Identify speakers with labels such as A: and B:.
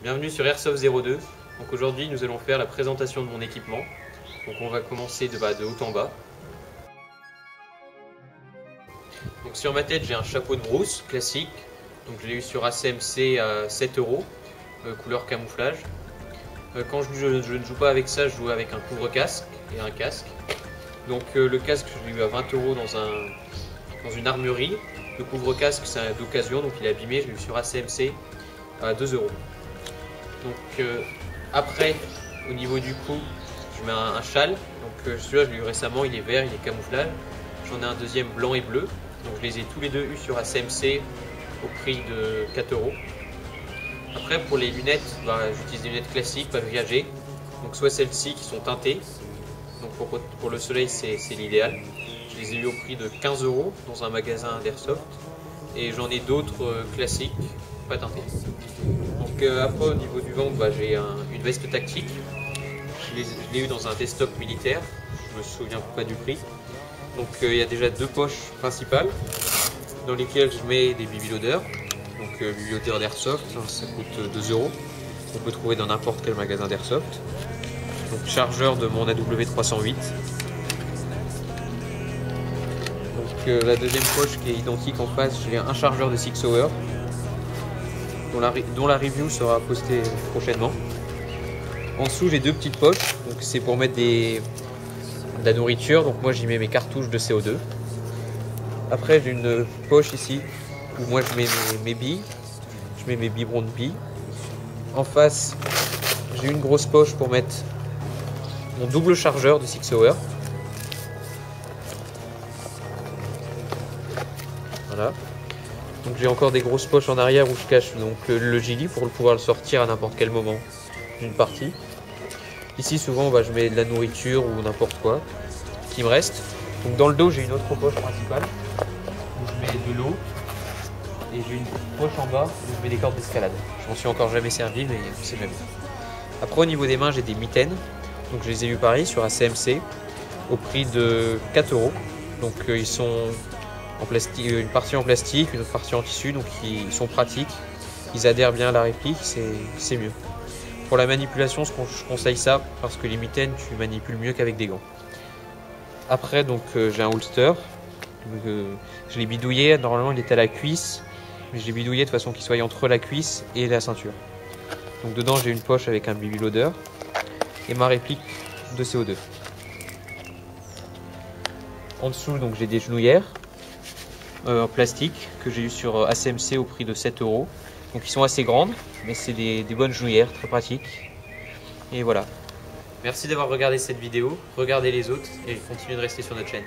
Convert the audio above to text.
A: Bienvenue sur Airsoft 02. Donc aujourd'hui nous allons faire la présentation de mon équipement. Donc on va commencer de haut en bas. Donc sur ma tête j'ai un chapeau de brousse classique. Donc je l'ai eu sur ACMC à 7 €, couleur camouflage. Quand je ne joue pas avec ça, je joue avec un couvre-casque et un casque. Donc le casque je l'ai eu à 20 € dans une armurerie. Le couvre-casque c'est d'occasion, donc il est abîmé, je l'ai eu sur ACMC à 2 €. Donc après, au niveau du cou, je mets un châle. Donc celui-là je l'ai eu récemment, il est vert, il est camouflage. J'en ai un deuxième blanc et bleu. Donc je les ai tous les deux eus sur ACMC au prix de 4 €. Après pour les lunettes, j'utilise des lunettes classiques, pas grillagées. Donc soit celles-ci qui sont teintées. Donc pour le soleil c'est l'idéal. Je les ai eu au prix de 15 € dans un magasin d'Airsoft. Et j'en ai d'autres classiques, pas teintées. Donc après au niveau du ventre, j'ai une veste tactique. Je l'ai eu dans un desktop militaire. Je me souviens pas du prix. Donc il y a déjà deux poches principales dans lesquelles je mets des BB-loaders. Donc BB-loader d'Airsoft, ça coûte 2 €. On peut trouver dans n'importe quel magasin d'Airsoft. Donc chargeur de mon AW308. Donc la deuxième poche qui est identique en face, j'ai un chargeur de 6 Hour dont la review sera postée prochainement. En dessous j'ai deux petites poches, donc c'est pour mettre de la nourriture, donc moi j'y mets mes cartouches de CO2. Après j'ai une poche ici où moi je mets mes billes, je mets mes biberons de billes. En face j'ai une grosse poche pour mettre mon double chargeur de 6 Hour. Voilà. Donc j'ai encore des grosses poches en arrière où je cache donc le gilet pour pouvoir le sortir à n'importe quel moment d'une partie. Ici souvent je mets de la nourriture ou n'importe quoi qui me reste. Donc dans le dos j'ai une autre poche principale où je mets de l'eau et j'ai une poche en bas où je mets des cordes d'escalade. Je m'en suis encore jamais servi mais c'est jamais. Après au niveau des mains j'ai des mitaines. Donc je les ai eu pareil sur ACMC au prix de 4 €. Donc ils sont en plastique, une partie en plastique, une autre partie en tissu, donc ils sont pratiques, ils adhèrent bien à la réplique, c'est mieux. Pour la manipulation, je conseille ça parce que les mitaines, tu manipules mieux qu'avec des gants. Après, donc j'ai un holster, je l'ai bidouillé, normalement il était à la cuisse, mais je l'ai bidouillé de façon qu'il soit entre la cuisse et la ceinture. Donc dedans j'ai une poche avec un BB-loader et ma réplique de CO2. En dessous, donc j'ai des genouillères en plastique que j'ai eu sur ACMC au prix de 7 €. Donc ils sont assez grandes, mais c'est des bonnes genouillères, très pratiques. Et voilà. Merci d'avoir regardé cette vidéo, regardez les autres et continuez de rester sur notre chaîne.